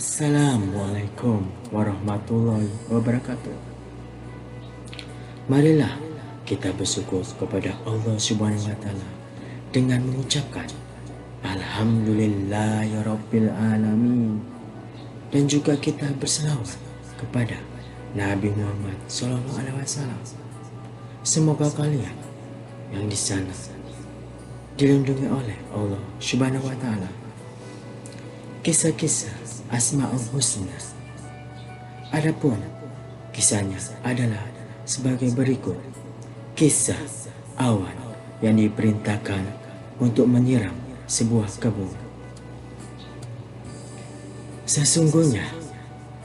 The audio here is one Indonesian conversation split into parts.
Assalamualaikum warahmatullahi wabarakatuh. Marilah kita bersyukur kepada Allah Subhanahu wa Ta'ala dengan mengucapkan Alhamdulillahirabbil alamin, dan juga kita berselawat kepada Nabi Muhammad SAW. Semoga kalian yang di sana dilindungi oleh Allah Subhanahu wa Ta'ala. Kisah-kisah Asmaul Husna. Adapun kisahnya adalah sebagai berikut. Kisah awan yang diperintahkan untuk menyiram sebuah kebun. Sesungguhnya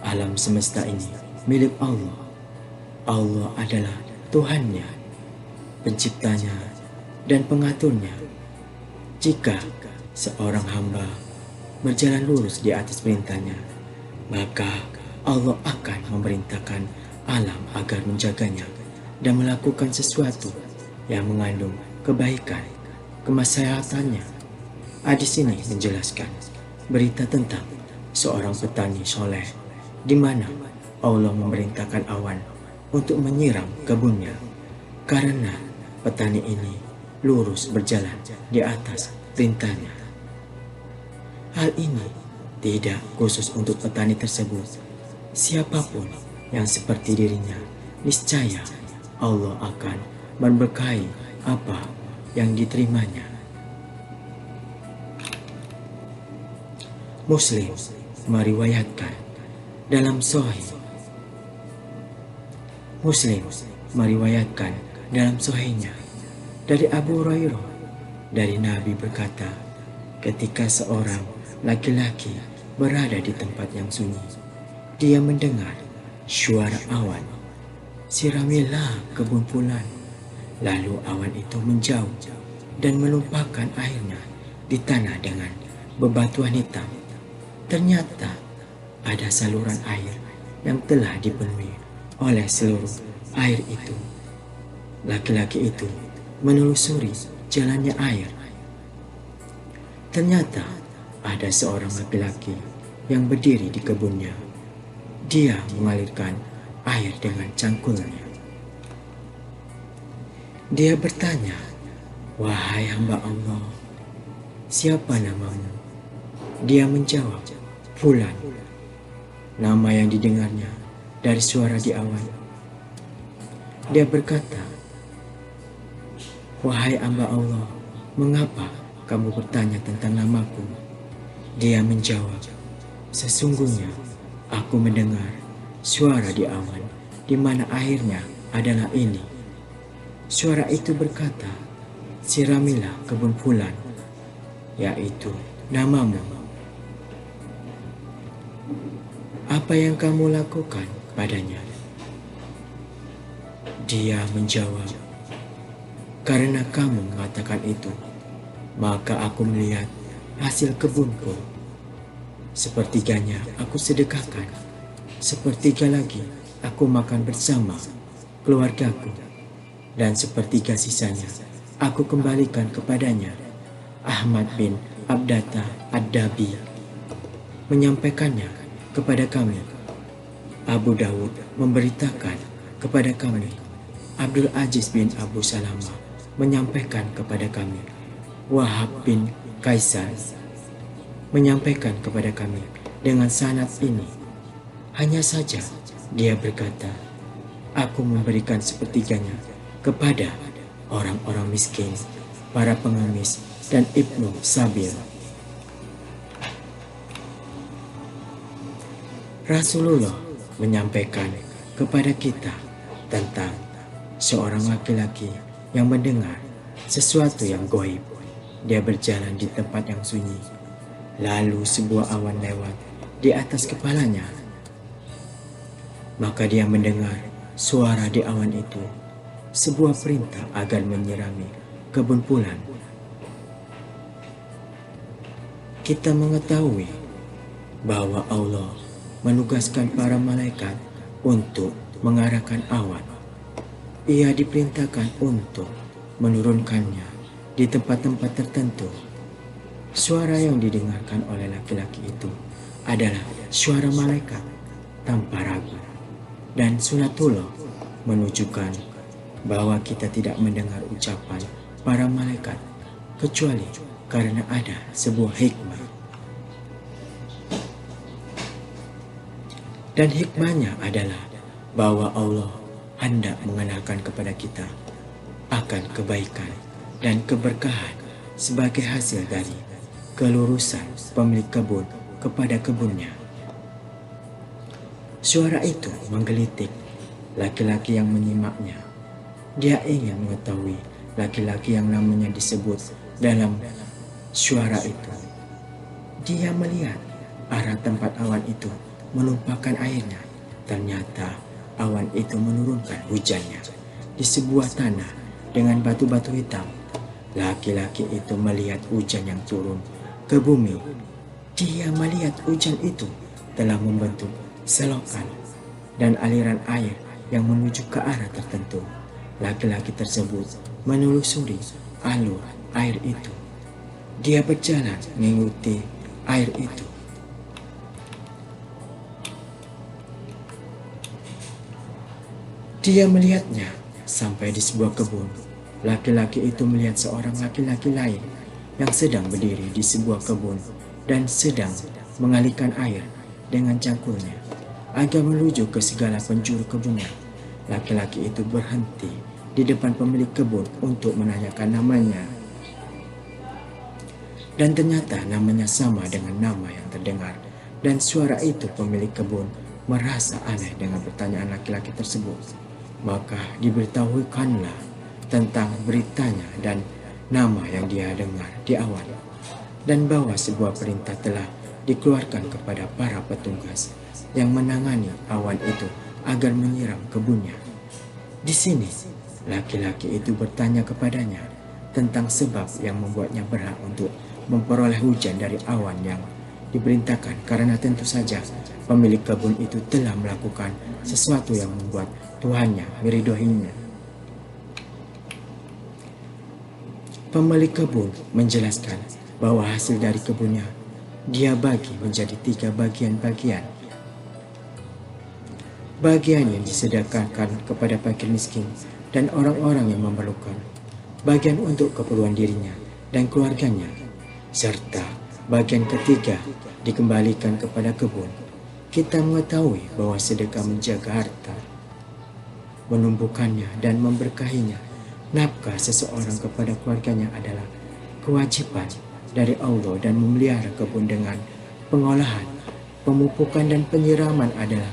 alam semesta ini milik Allah. Allah adalah Tuhannya, penciptanya dan pengaturnya. Jika seorang hamba berjalan lurus di atas perintahnya, maka Allah akan memerintahkan alam agar menjaganya dan melakukan sesuatu yang mengandung kebaikan, kemaslahatannya. Hadis ini menjelaskan berita tentang seorang petani soleh, di mana Allah memerintahkan awan untuk menyiram kebunnya karena petani ini lurus berjalan di atas perintahnya. Hal ini tidak khusus untuk petani tersebut. Siapapun yang seperti dirinya, niscaya Allah akan memberkahi apa yang diterimanya. Muslim meriwayatkan dalam Sahih. Muslim meriwayatkan dalam Sahihnya dari Abu Hurairah, dari Nabi berkata, ketika seorang laki-laki berada di tempat yang sunyi, dia mendengar suara awan. Siramilah kebun fulan. Lalu awan itu menjauh dan menumpahkan airnya di tanah dengan bebatuan hitam. Ternyata ada saluran air yang telah dipenuhi oleh seluruh air itu. Laki-laki itu menelusuri jalannya air. Ternyata ada seorang laki-laki yang berdiri di kebunnya. Dia mengalirkan air dengan cangkulnya. Dia bertanya, "Wahai hamba Allah, siapa namamu?" Dia menjawab, "Fulan." Nama yang didengarnya dari suara di awan. Dia berkata, "Wahai hamba Allah, mengapa kamu bertanya tentang namaku?" Dia menjawab, "Sesungguhnya aku mendengar suara di awan, di mana akhirnya adalah ini." Suara itu berkata, "Siramilah kebun fulan," yaitu namamu. "Apa yang kamu lakukan padanya?" Dia menjawab, "Karena kamu mengatakan itu, maka aku melihat hasil kebunku. Sepertiganya aku sedekahkan, sepertiga lagi aku makan bersama keluargaku, dan sepertiga sisanya aku kembalikan kepadanya." Ahmad bin Abdata Ad-Dabi menyampaikannya kepada kami. Abu Dawud memberitakan kepada kami. Abdul Aziz bin Abu Salamah menyampaikan kepada kami. Wahab bin Kaisar menyampaikan kepada kami dengan sanad ini. Hanya saja dia berkata, "Aku memberikan sepertiganya kepada orang-orang miskin, para pengemis, dan Ibnu Sabil." Rasulullah menyampaikan kepada kita tentang seorang laki-laki yang mendengar sesuatu yang gaib. Dia berjalan di tempat yang sunyi. Lalu sebuah awan lewat di atas kepalanya. Maka dia mendengar suara di awan itu, sebuah perintah agar menyirami kebun fulan. Kita mengetahui bahwa Allah menugaskan para malaikat untuk mengarahkan awan. Ia diperintahkan untuk menurunkannya di tempat-tempat tertentu. Suara yang didengarkan oleh laki-laki itu adalah suara malaikat tanpa ragu. Dan sunatullah menunjukkan bahwa kita tidak mendengar ucapan para malaikat kecuali karena ada sebuah hikmah. Dan hikmahnya adalah bahwa Allah hendak mengenalkan kepada kita akan kebaikan dan keberkahan sebagai hasil dari kelurusan pemilik kebun kepada kebunnya. Suara itu menggelitik laki-laki yang menyimaknya. Dia ingin mengetahui laki-laki yang namanya disebut dalam suara itu. Dia melihat arah tempat awan itu menumpahkan airnya. Ternyata awan itu menurunkan hujannya di sebuah tanah dengan batu-batu hitam. Laki-laki itu melihat hujan yang turun ke bumi. Dia melihat hujan itu telah membentuk selokan dan aliran air yang menuju ke arah tertentu. Laki-laki tersebut menelusuri alur air itu. Dia berjalan mengikuti air itu. Dia melihatnya sampai di sebuah kebun. Laki-laki itu melihat seorang laki-laki lain yang sedang berdiri di sebuah kebun dan sedang mengalirkan air dengan cangkulnya agar menuju ke segala penjuru kebunnya. Laki-laki itu berhenti di depan pemilik kebun untuk menanyakan namanya. Dan ternyata namanya sama dengan nama yang terdengar. Dan suara itu pemilik kebun merasa aneh dengan pertanyaan laki-laki tersebut. Maka diberitahukanlah tentang beritanya dan nama yang dia dengar di awal. Dan bahwa sebuah perintah telah dikeluarkan kepada para petugas yang menangani awan itu agar menyiram kebunnya. Di sini, laki-laki itu bertanya kepadanya tentang sebab yang membuatnya berhak untuk memperoleh hujan dari awan yang diperintahkan, karena tentu saja pemilik kebun itu telah melakukan sesuatu yang membuat Tuhannya meridhoinya. Pemilik kebun menjelaskan bahwa hasil dari kebunnya dia bagi menjadi 3 bagian-bagian. Bagian yang disediakan kepada fakir miskin dan orang-orang yang memerlukan, bagian untuk keperluan dirinya dan keluarganya, serta bagian ketiga dikembalikan kepada kebun. Kita mengetahui bahwa sedekah menjaga harta, menumbuhkannya dan memberkahinya. Nafkah seseorang kepada keluarganya adalah kewajiban dari Allah, dan memelihara kebun dengan pengolahan, pemupukan dan penyiraman adalah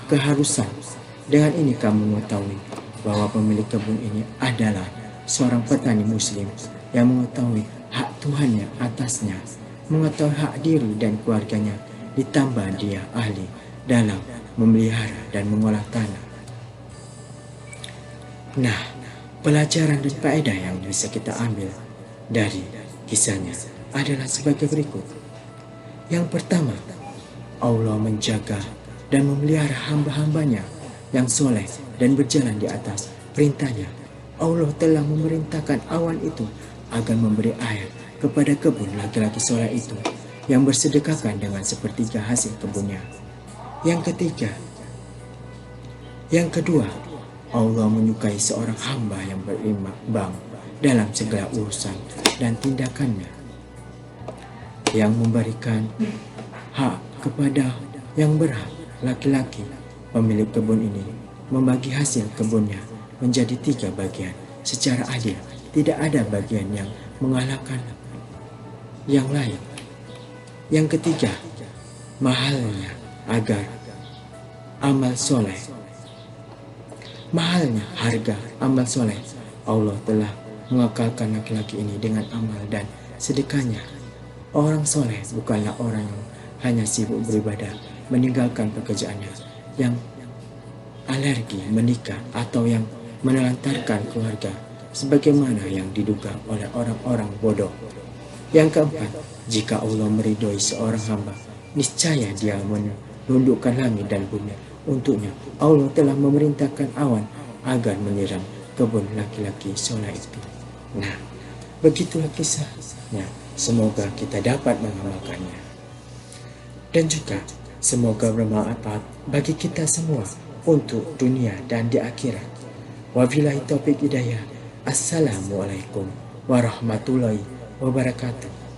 keharusan. Dengan ini kamu mengetahui bahwa pemilik kebun ini adalah seorang petani muslim yang mengetahui hak Tuhannya atasnya, mengetahui hak diri dan keluarganya, ditambah dia ahli dalam memelihara dan mengolah tanah. Nah, pelajaran dan faedah yang bisa kita ambil dari kisahnya adalah sebagai berikut. Yang pertama, Allah menjaga dan memelihara hamba-hambanya yang soleh dan berjalan di atas perintahnya. Allah telah memerintahkan awan itu agar memberi air kepada kebun laki-laki soleh itu yang bersedekahkan dengan sepertiga hasil kebunnya. Yang kedua, Allah menyukai seorang hamba yang berimbang dalam segala urusan dan tindakannya, yang memberikan hak kepada yang berhak. Laki-laki pemilik kebun ini membagi hasil kebunnya menjadi 3 bagian secara adil. Tidak ada bagian yang mengalahkan yang lain. Yang ketiga, mahalnya agar amal soleh. Mahalnya harga amal soleh. Allah telah mengekalkan laki-laki ini dengan amal dan sedekahnya. Orang soleh bukanlah orang yang hanya sibuk beribadah, meninggalkan pekerjaannya, yang alergi menikah, atau yang menelantarkan keluarga sebagaimana yang diduga oleh orang-orang bodoh. Yang keempat, jika Allah meridhoi seorang hamba, niscaya dia menundukkan langit dan bumi untuknya. Allah telah memerintahkan awan agar menyiram kebun laki-laki soleh itu. Nah, begitulah kisahnya. Semoga kita dapat mengamalkannya. dan juga semoga bermanfaat bagi kita semua untuk dunia dan di akhirat. Wabillahi taufik hidayah. Assalamualaikum warahmatullahi wabarakatuh.